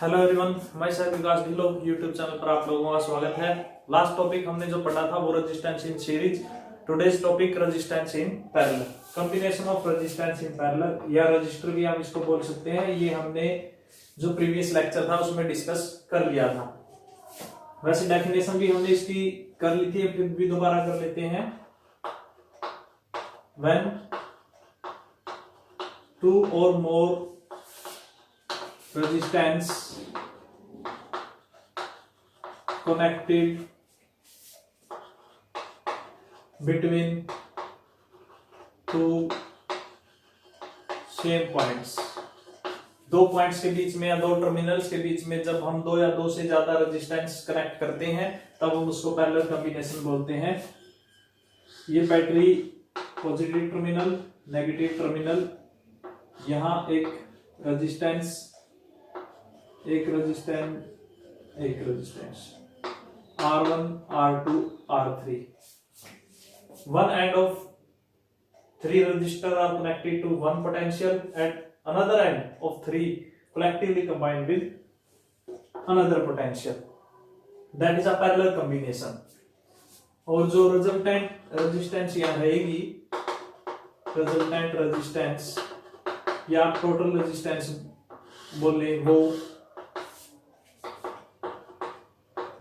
Hello everyone, मैं sir विकास Dhillon YouTube channel पर आप लोगों का स्वागत है। लास्ट टॉपिक हमने जो पढ़ा था वो resistance in series. Today's topic resistance in parallel, combination of resistance in parallel या रजिस्टर भी हम इसको बोल सकते हैं। ये हमने जो प्रीवियस लेक्चर था उसमें डिस्कस कर लिया था। वैसे डेफिनेशन भी हमने इसकी कर ली थी, फिर भी दोबारा कर लेते हैं। व्हेन टू और मोर resistance connected between two same points, दो पॉइंट्स के बीच में या दो टर्मिनल्स के बीच में जब हम दो या दो से ज्यादा रेजिस्टेंस कनेक्ट करते हैं तब हम उसको पैरेलल कॉम्बिनेशन बोलते हैं। ये battery positive terminal, negative terminal, यहां एक resistance R1, R2, R3. One end of three resistors are connected to one potential and another end of three collectively combined with another potential. That is a parallel combination. और जो resultant resistance यहाँ रहेगी, resultant resistance या total resistance बोले वो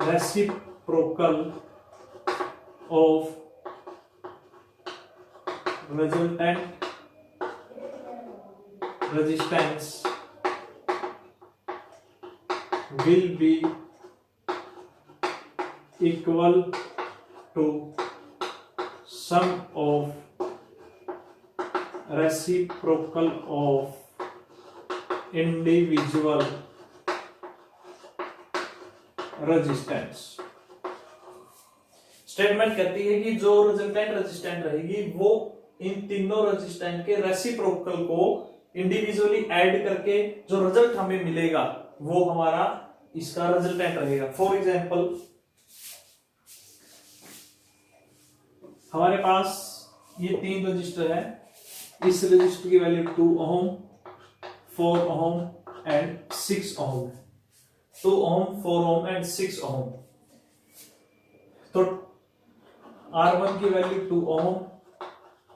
reciprocal of resultant resistance will be equal to sum of reciprocal of individual resistance. Statement कहती है कि जो रिजल्टेंट रेजिस्टेंट रहेगी वो इन तीनों रेजिस्टेंट के रेसिप्रोकल को इंडिविजुअली ऐड करके जो रिजल्ट हमें मिलेगा वो हमारा इसका रिजल्टेंट रहेगा। फॉर एग्जांपल हमारे पास ये तीन रजिस्टर है, इस रजिस्टर की वैल्यू 2 ओम, 4 ओम एंड 6 ओम है। 2 ओम, 4 ओम एंड 6 ओम। तो R1 की value 2 ohm,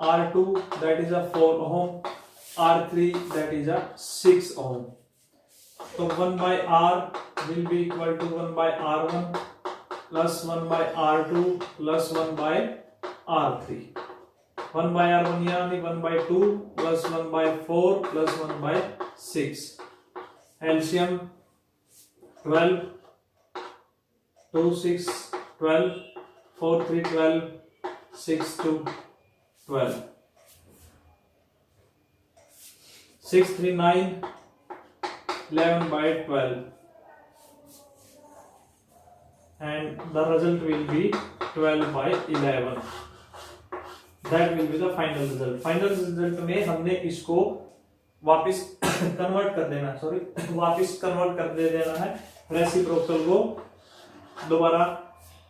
R2 that is a 4 ohm, R3 that is a 6 ohm. तो 1 by R will be equal to 1 by R1 plus 1 by R2 plus 1 by R3। 1 by R1 यानी 1 by 2 plus 1 by 4 plus 1 by 6। LCM 12, 2 6 12, 4 3 12, 6 2 12, 6 3 9, 11 by 12, and the result will be 12 by 11. That will be the final result. Final result में हमने इसको वापस convert कर देना, वापस convert कर देना है, रेसिप्रोकल को दोबारा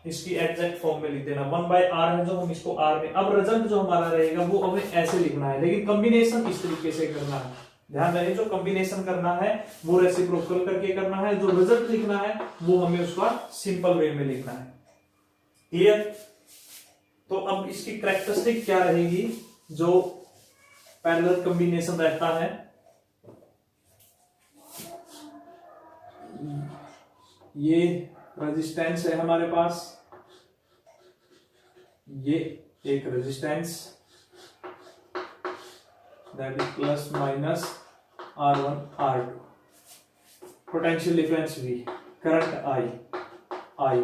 इसकी एग्जैक्ट फॉर्म में लिख देना। 1 by R है जो हम इसको R में, अब रिजल्ट जो हमारा रहेगा वो हमें ऐसे लिखना है, लेकिन कॉम्बिनेशन इस तरीके से करना है। ध्यान रहे, जो कॉम्बिनेशन करना है वो रेसिप्रोकल करके करना है, जो रिजल्ट लिखना है वो हमें उसका सिंपल वे में लिखना है। क्लियर? तो अब इसकी कैरेक्टरिस्टिक क्या रहेगी जो पैरेलल कॉम्बिनेशन रहता है। ये रेजिस्टेंस है हमारे पास, ये एक resistance that is plus minus R1 R2, potential difference V, current I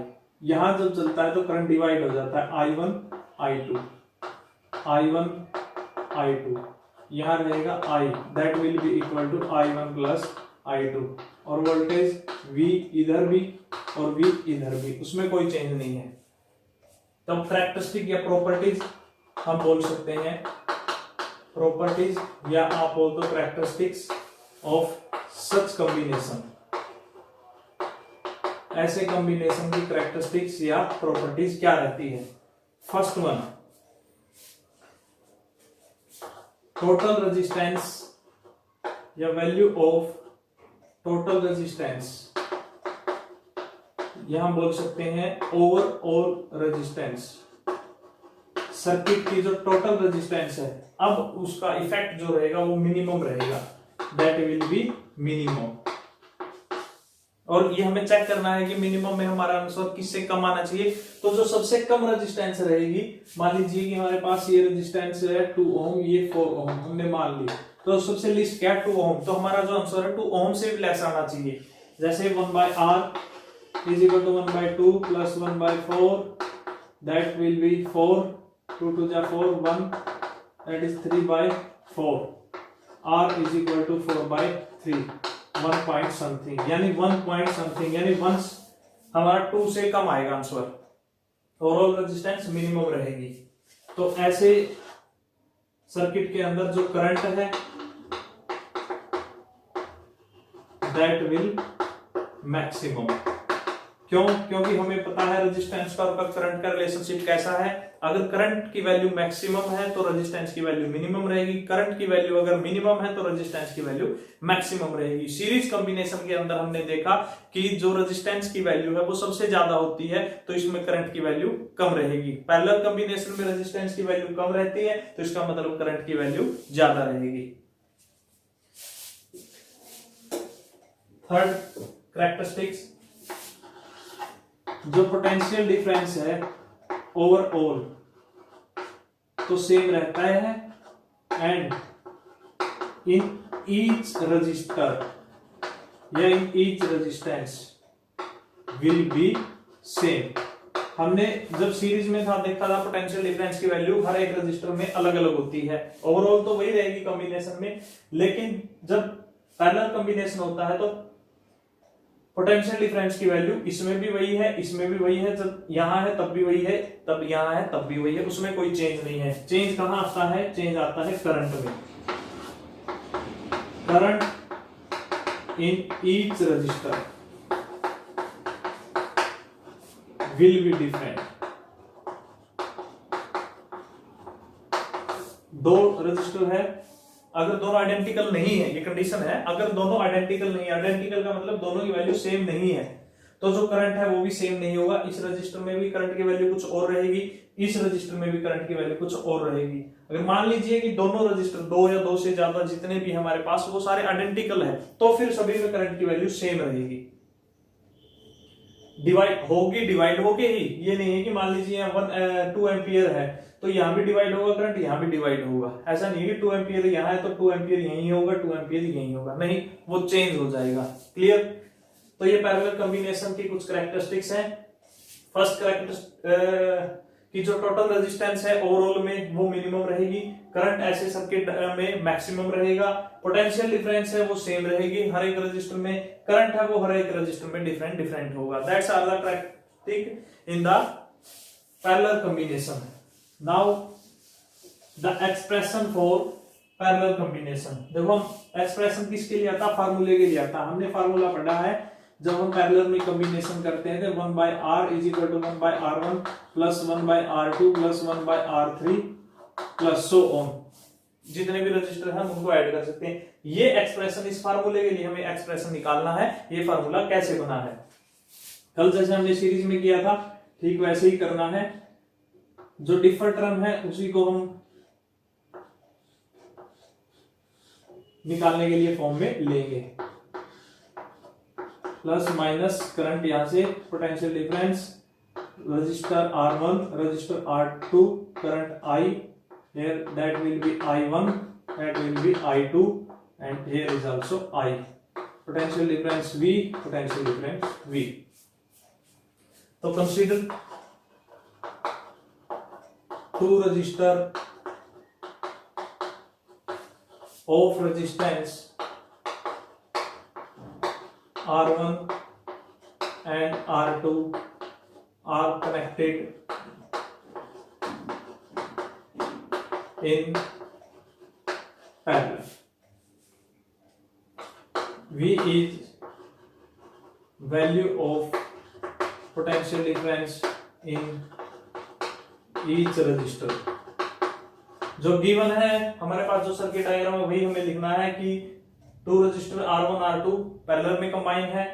यहां जब चलता है तो करंट डिवाइड हो जाता है I1 I2, I1 I2, यहां रहेगा I that will be equal to I1 plus I2, और वोल्टेज V इधर भी और V इधर भी, उसमें कोई चेंज नहीं है। तब कैरेक्टरिस्टिक या प्रॉपर्टीज हम बोल सकते हैं, प्रॉपर्टीज या आप बोल दो कैरेक्टरिस्टिक्स ऑफ सच कॉम्बिनेशन। ऐसे कॉम्बिनेशन की कैरेक्टरिस्टिक्स या प्रॉपर्टीज क्या रहती है? फर्स्ट वन, टोटल रेजिस्टेंस या वैल्यू ऑफ टोटल रेजिस्टेंस, यहां बोल सकते हैं ओवरऑल रेजिस्टेंस, सर्किट की जो टोटल रेजिस्टेंस है, अब उसका इफेक्ट जो रहेगा वो मिनिमम रहेगा, दैट विल बी मिनिमम। और ये हमें चेक करना है कि मिनिमम में हमारा आंसर किससे कम आना चाहिए। तो जो सबसे कम रेजिस्टेंस रहेगी, मान लीजिए कि हमारे पास ये रेजिस्टेंस है 2 ओम, ये 4 ओम हमने मान लिया, तो सबसे लीस्ट क्या 2 ओम, तो हमारा जो आंसर है 2 ओम से भी लेस आना चाहिए। जैसे 1/R is equal to 1/2 plus 1/4, that will be 4, 2 2 जा 4, 1, that is 3/4, R is equal to 4/3, 1 point something, यानी 1 पॉइंट समथिंग, यानी वंस हमारा 2 से कम आएगा आंसर, ओवरऑल रेजिस्टेंस मिनिमम रहेगी। तो ऐसे सर्किट के अंदर जो करंट है दैट विल मैक्सिमम। क्यों? क्योंकि हमें पता है रेजिस्टेंस का और करंट का रिलेशनशिप कैसा है। अगर करंट की वैल्यू मैक्सिमम है तो रेजिस्टेंस की वैल्यू मिनिमम रहेगी, करंट की वैल्यू अगर मिनिमम है तो रेजिस्टेंस की वैल्यू मैक्सिमम रहेगी। सीरीज कॉम्बिनेशन के अंदर हमने देखा कि जो रेजिस्टेंस की वैल्यू है वो सबसे ज्यादा होती है, तो इसमें करंट की वैल्यू कम रहेगी। पैरेलल कॉम्बिनेशन में रेजिस्टेंस की वैल्यू कम रहती है, तो इसका मतलब करंट की वैल्यू ज्यादा रहेगी। थर्ड कैरेक्टरिस्टिक्स, जो पोटेंशियल डिफरेंस है ओवरऑल तो सेम रहता है, एंड इन ईच रजिस्टर या in each resistance will be same. हमने जब सीरीज में था देखा था पोटेंशियल डिफरेंस की वैल्यू हर एक रजिस्टर में अलग अलग होती है, ओवरऑल तो वही रहेगी कॉम्बिनेशन में, लेकिन जब पैरेलल कॉम्बिनेशन होता है तो पोटेंशियल डिफरेंस की वैल्यू इसमें भी वही है, इसमें भी वही है, जब यहां है तब भी वही है, तब यहां है तब भी वही है, उसमें कोई चेंज नहीं है। चेंज कहां आता है? चेंज आता है करंट में। Current in each resistor will be different. दो रजिस्टर है, अगर दोनों आइडेंटिकल नहीं है, ये कंडीशन है, अगर दोनों आइडेंटिकल नहीं है, आइडेंटिकल का मतलब दोनों की वैल्यू सेम नहीं है, तो जो करंट है वो भी सेम नहीं होगा। इस रजिस्टर में भी करंट की वैल्यू कुछ और रहेगी, इस रजिस्टर में भी करंट की वैल्यू कुछ और रहेगी। अगर मान लीजिए कि दोनों रजिस्टर, दो या दो से ज्यादा जितने भी हमारे पास, वो सारे आइडेंटिकल है, तो फिर सभी में करंट की वैल्यू सेम रहेगी। डिवाइड होगी ही, ये नहीं है कि मान लीजिए 2 एम्पियर है तो यहां भी डिवाइड होगा करंट, यहां भी डिवाइड होगा। ऐसा नहीं है कि 2 एम्पियर यहां है तो 2 एम्पियर यहीं होगा, 2 एम्पियर यहीं होगा, नहीं, वो चेंज हो जाएगा। क्लियर? तो ये पैरेलल कॉम्बिनेशन की कुछ कैरेक्टरिस्टिक्स हैं। फर्स्ट कैरेक्टरिस्टिक कि जो टोटल रेजिस्टेंस है ओवरऑल में वो मिनिमम रहेगी, करंट ऐसे सर्किट में मैक्सिमम रहेगा, पोटेंशियल डिफरेंस है वो सेम रहेगी हर एक रजिस्टर में, करंट है वो हर एक रजिस्टर में डिफरेंट होगा। That's are the characteristic in the parallel combination. Now the expression for parallel combination. देखो हम एक्सप्रेशन किसके लिए आता? फार्मूले के लिए आता। हमने फार्मूला पढ़ा है जब हम पैरेलल में कॉम्बिनेशन करते हैं, 1/R is equal to 1/R1 plus 1/R2 plus 1/R3 plus so on. जितने भी रजिस्टर हैं हम उनको ऐड कर सकते हैं। ये एक्सप्रेशन, इस फार्मूले के लिए हमें एक्सप्रेशन निकालना है, ये फार्मूला कैसे बना है। कल जैसे हमने सीरीज में किया था ठीक वैसे ही करना है। जो डिफर टर्म है उसी को हम निकालने के लिए फॉर्म में लेंगे। प्लस माइनस करंट यहां से, potential difference, register R1, register R2, current I, here that will be I1, that will be I2, and here is also I. Potential difference V, potential difference V. तो consider two resistor of resistance R1 and R2 are connected in parallel. V is value of potential difference in each resistor. जो given है हमारे पास, जो circuit diagram है वही हमें लिखना है कि two register R1 R2 parallel में कंबाइन है,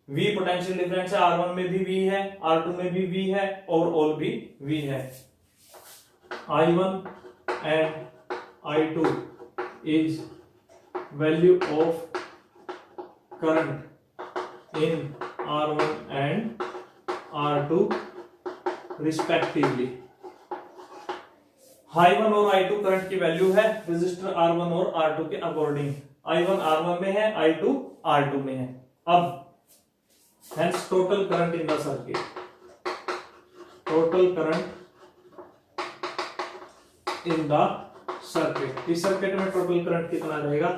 V पोटेंशियल डिफरेंस है, R1 में भी V है, R2 में भी V है, ओवरऑल भी V है। I1 and I2 is value of current in R1 and R2 respectively। I1 और I2 करंट की वैल्यू है रजिस्टर R1 और R2 के अकॉर्डिंग। I1 R1 में है, I2 R2 में है। अब hence total current in the circuit, total current in the circuit, इस सर्किट में टोटल करंट कितना रहेगा?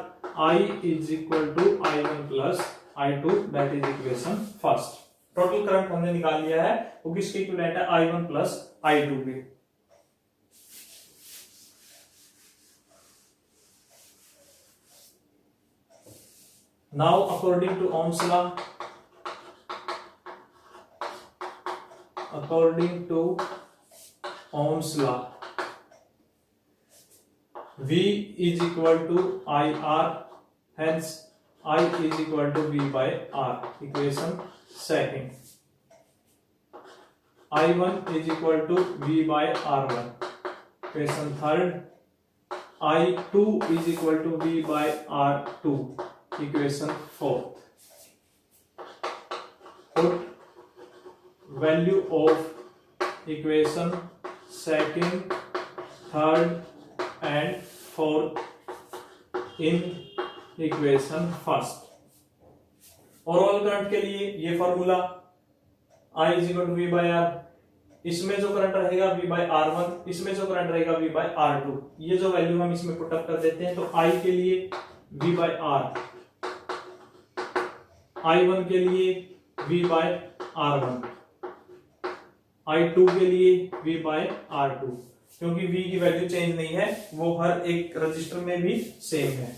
I is equal to I1 plus I2, that is equation first. Total current हमने निकाल लिया है, वो किसके इक्विवेलेंट है? I1 plus I2 के। Now according to Ohm's law, according to Ohm's law, V is equal to IR, hence I is equal to V by R, equation second। I1 is equal to V by R1, equation third। I2 is equal to V by R2, equation fourth। Put value of equation second, third and fourth in equation first. Overall current के लिए ये formula I is equal to V by R, इसमें जो current रहेगा V bye R1, इसमें जो current रहेगा V bye R2, ये जो वैल्यू हम इसमें पुट अप कर देते हैं। तो I के लिए V बाय R, I1 के लिए V बाय R1, I2 के लिए V बाय R2, क्योंकि V की वैल्यू चेंज नहीं है, वो हर एक रजिस्टर में भी सेम है।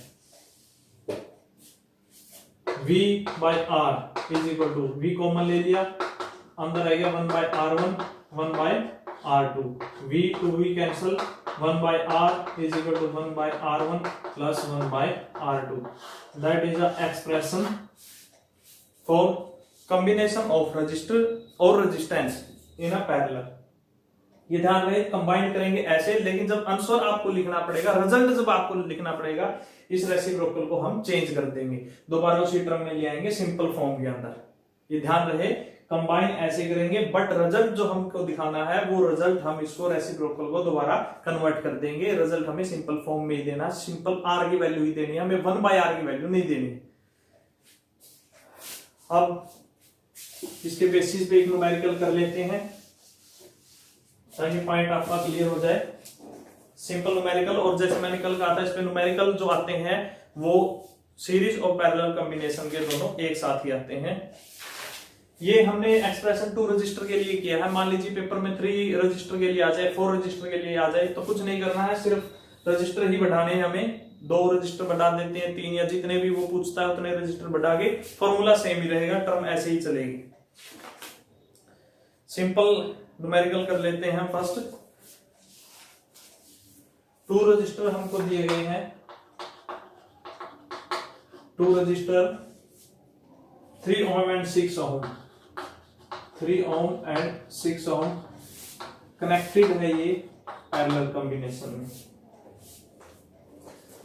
V by R is equal to, V common ले लिया, अंदर रहेगा 1 by R1, 1 by R2, V to V cancel, 1 by R is equal to 1 by R1 plus 1 by R2। That is the expression for combination of register और resistance in a parallel. ये ध्यान रहे, combine करेंगे ऐसे, लेकिन जब answer आपको लिखना पड़ेगा, रिजल्ट जब आपको लिखना पड़ेगा, इस रेसिप्रोकल को हम चेंज कर देंगे, दोबारा उसी टर्म में ले आएंगे सिंपल फॉर्म के अंदर। ये ध्यान रहे, कंबाइन ऐसे करेंगे, बट रिजल्ट जो हमको दिखाना है वो रिजल्ट हम इसको रेसिप्रोकल को दोबारा कन्वर्ट कर देंगे। रिजल्ट हमें सिंपल फॉर्म में ही देना, सिंपल आर की वैल्यू ही देनी है, हमें 1 बाय आर की वैल्यू नहीं देनी। अब इसके बेसिस पे एक न्यूमेरिकल कर लेते हैं ताकि पॉइंट आपका क्लियर हो जाए। सिंपल न्यूमेरिकल, और जैसे मैंने कल कहा था, इस पे न्यूमेरिकल जो आते हैं वो सीरीज और पैरेलल कॉम्बिनेशन के दोनों एक साथ ही आते हैं। ये हमने एक्सप्रेशन 2 रजिस्टर के लिए किया है। मान लीजिए पेपर में 3 रजिस्टर के लिए आ जाए, 4 रजिस्टर के लिए आ जाए, तो कुछ नहीं करना है, सिर्फ रजिस्टर ही बढ़ाने हैं हमें। 2 रजिस्टर बढ़ा देते हैं, 3 या जितने भी वो पूछता है उतने रजिस्टर बढ़ा के, फॉर्मूला सेम ही रहेगा, टर्म ऐसे ही चलेगी। सिंपल न्यूमेरिकल कर लेते हैं हम फर्स्ट। 2 रजिस्टर हमको दिए गए हैं, 2 register 3 ohm and 6 ohm, 3 ohm and 6 ohm connected है ये पैरेलल कॉम्बिनेशन में।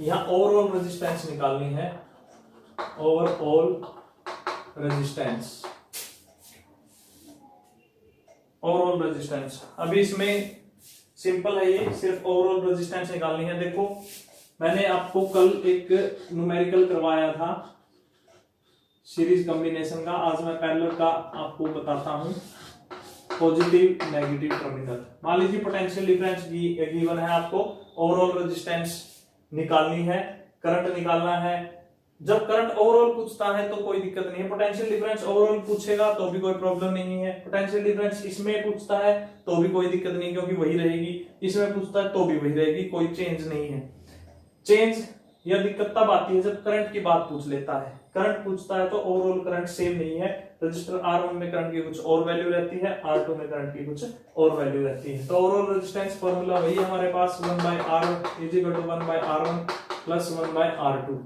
यहां ओवरऑल रेजिस्टेंस निकालनी है, ओवरऑल रेजिस्टेंस, ओवरऑल रेजिस्टेंस। अभी इसमें सिंपल है, ये सिर्फ ओवरऑल रेजिस्टेंस निकालनी है। देखो मैंने आपको कल एक न्यूमेरिकल करवाया था सीरीज कॉम्बिनेशन का, आज मैं पैरेलल का आपको बताता हूं। पॉजिटिव नेगेटिव टर्मिनल, मान लीजिए पोटेंशियल डिफरेंस गिवन है, आपको ओवरऑल रेजिस्टेंस निकालनी है, करंट निकालना है। जब करंट ओवरऑल पूछता है तो कोई दिक्कत नहीं है, पोटेंशियल डिफरेंस ओवरऑल पूछेगा तो भी कोई प्रॉब्लम नहीं है, पोटेंशियल डिफरेंस इसमें पूछता है तो भी कोई दिक्कत नहीं क्योंकि वही रहेगी, इसमें पूछता है तो भी वही रहेगी, कोई चेंज नहीं है। चेंज या दिक्कत तब आती है जब करंट की बात पूछ लेता है। करंट पूछता है तो ओवरऑल करंट सेम नहीं है, रजिस्टर R1 में करंट की कुछ और वैल्यू रहती है, R2 में करंट की कुछ और वैल्यू रहती है। तो ओवरऑल रेजिस्टेंस फॉर्मूला वही है हमारे पास, 1 by R is equal to 1 by R1 plus 1 by R2।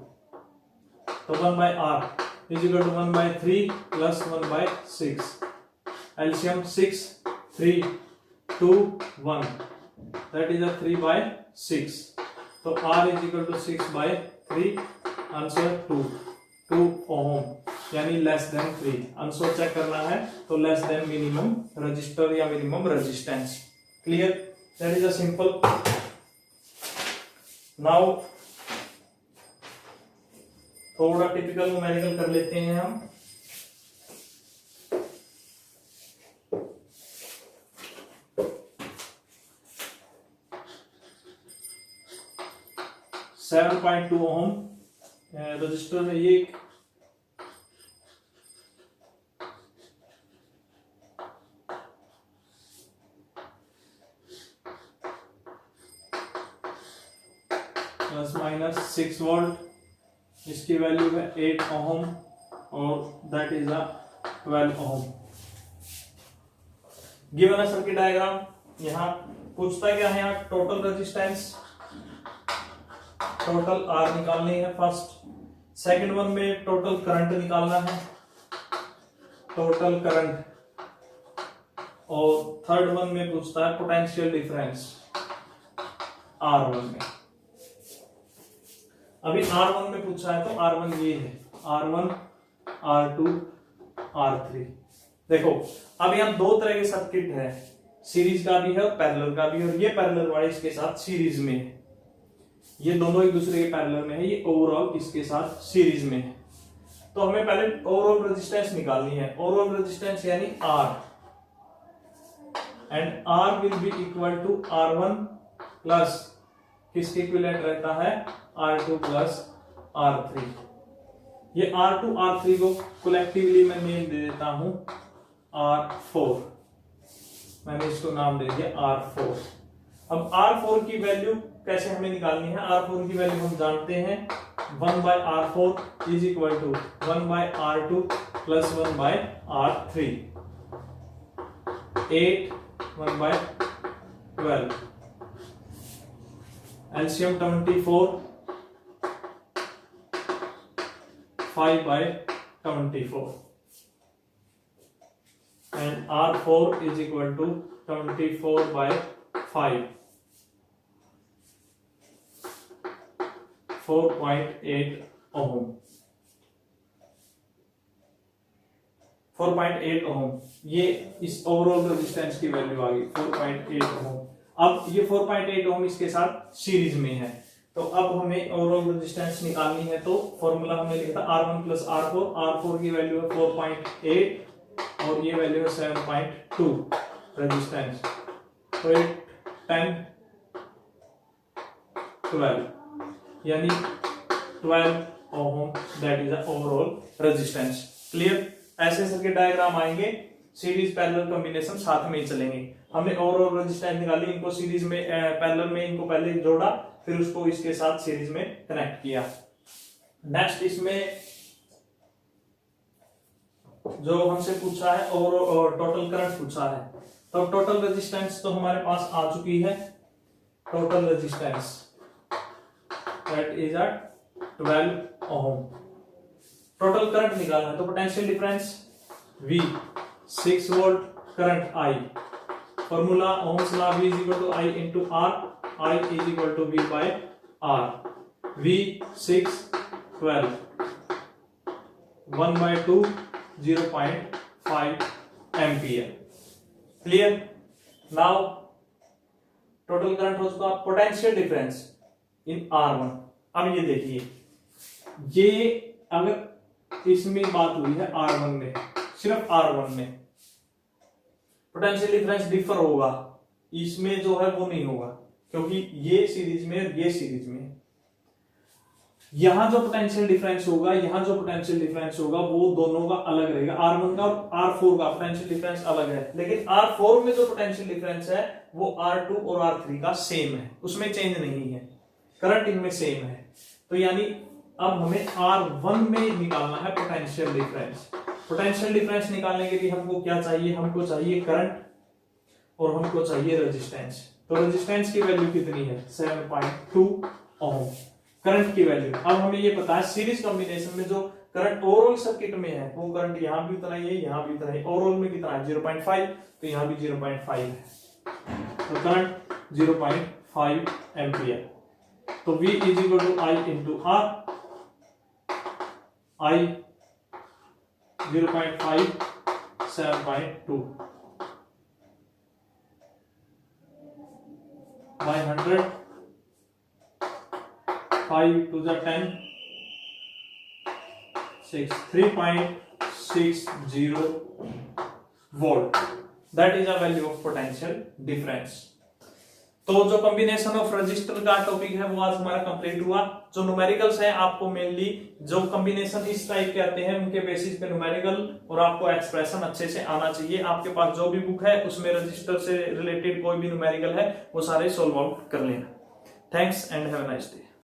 तो 1/R is equal to 1/3 plus 1/6। LCM 6, 3, 2, 1 that is 3/6। तो R is equal to 6/3, answer 2 ohm, यानी लेस देन 3। आंसर चेक करना है तो लेस देन मिनिमम रजिस्टर या minimum resistance. Clear, that is a simple. Now थोड़ा typical numerical कर लेते हैं हम। सेवन 7.2 ओम रजिस्टर है ये। प्लस माइनस 6 वोल्ट, इसकी वैल्यू है 8 ओम और that is a 12 ohm. Given a circuit diagram, यहां पूछता क्या है, यहाँ टोटल रेजिस्टेंस, टोटल आर निकालनी है फर्स्ट। सेकंड वन में टोटल करंट निकालना है, टोटल करंट। और थर्ड वन में पूछता है पोटेंशियल डिफरेंस R1 में। अभी R1 में पूछा है तो R1 ये है, R1, R2, R3। देखो अब यहाँ दो तरह के सर्किट है, सीरीज का भी है और पैरेलल का भी है, और ये पैरेलल वाला इसके साथ सीरीज में है, ये दोनों एक दूसरे के पैरेलल में है, ये ओवरऑल इसके साथ सीरीज में है। तो हमें पहले ओवरऑल रेजिस्टेंस निकालनी है। ओवरऑल रेजिस्टेंस यानी R, and R will be equal to R1 plus किसके इक्विवेलेंट रहता है, R2 प्लस R3। ये R2 R3 को कलेक्टिवली मैं नेम दे देता हूं R4, मैंने इसको नाम दे दिया R4। अब R4 की वैल्यू कैसे हमें निकालनी है, R4 की वैल्यू हम जानते हैं 1/R4 is equal to 1/R2 plus 1/R3, 8 1/12। LCM 24, 5/24 and R4 is equal to 24/5, 4.8 ohm. 4.8 ohm, ये इस ओवरऑल रेजिस्टेंस की वैल्यू आ गई 4.8 ओम। अब ये 4.8 ओम इसके साथ सीरीज में है, तो अब हमें ओवरऑल रेजिस्टेंस निकालनी है। तो फॉर्मूला हमने लिखा था R1 प्लस R4, R4 की वैल्यू है 4.8 और ये वैल्यू है 7.2 रेजिस्टेंस। तो 8, 10, 12 यानी 12 ohm, that is the overall resistance. Clear, ऐसे सर्किट डायग्राम आएंगे, सीरीज पैरेलल कॉम्बिनेशन साथ में ही चलेंगे। हमने ओवरऑल रेजिस्टेंस निकाली, इनको सीरीज में पैरेलल में इनको पहले जोड़ा, फिर उसको इसके साथ सीरीज में कनेक्ट किया। नेक्स्ट इसमें जो हमसे पूछा है ओवरऑल टोटल करंट पूछा है, तो टोटल रेजिस्टेंस तो हमारे पास आ चुकी है। Total resistance that is 12 ohm. Total current निकालना है तो potential difference V, 6 volt, current I। Formula ohm's law V is equal to I into R, I is equal to V by R। V 6, 12, 1/2, 0.5 ampere. Clear, now total current हो चुका। Potential difference in R1। अब ये देखिए, ये अगर इसमें बात हुई है R1 में, सिर्फ R1 में पोटेंशियल डिफरेंस डिफर होगा, इसमें जो है वो नहीं होगा, क्योंकि ये सीरीज में और ये सीरीज में। यहां जो पोटेंशियल डिफरेंस होगा, यहां जो पोटेंशियल डिफरेंस होगा वो दोनों का अलग रहेगा। R1 का और R4 का पोटेंशियल डिफरेंस अलग है, लेकिन R4 में जो पोटेंशियल डिफरेंस है वो R2 और R3 का सेम है, उसमें चेंज नहीं है, करंट इनमें सेम है। तो यानी अब हमें R1 में निकालना है पोटेंशियल डिफरेंस। पोटेंशियल डिफरेंस निकालने के लिए हमको क्या चाहिए, हमको चाहिए करंट और हमको चाहिए रेजिस्टेंस। तो रेजिस्टेंस की वैल्यू कितनी है, 7.2 ओम। करंट की वैल्यू। अब हमें ये पता है सीरीज कॉम्बिनेशन में जो करंट ओवरऑल सर्किट में है वो करंट यहाँ भी उतना ही है, यहाँ भी उतना ही, ओवरऑल में कितना है 0.5, तो यहाँ भी 0.5 है, तो करंट 0.5 एम्पियर। तो V is equal to I into R, I 0.5 7.2 by 100, 5 to the 10, 6, 3.60 volt. That is a value of potential difference. तो जो कॉम्बिनेशन ऑफ रजिस्टर का टॉपिक है वो आज हमारा कंप्लीट हुआ। जो न्यूमेरिकल्स है आपको मेनली जो कॉम्बिनेशन इस टाइप के आते हैं उनके बेसिस पे न्यूमेरिकल और आपको एक्सप्रेशन अच्छे से आना चाहिए। आपके पास जो भी बुक है उसमें रजिस्टर से रिलेटेड कोई भी न्यूमेरिकल है वो सारे सॉल्व आउट कर लेना। Thanks and have a nice day.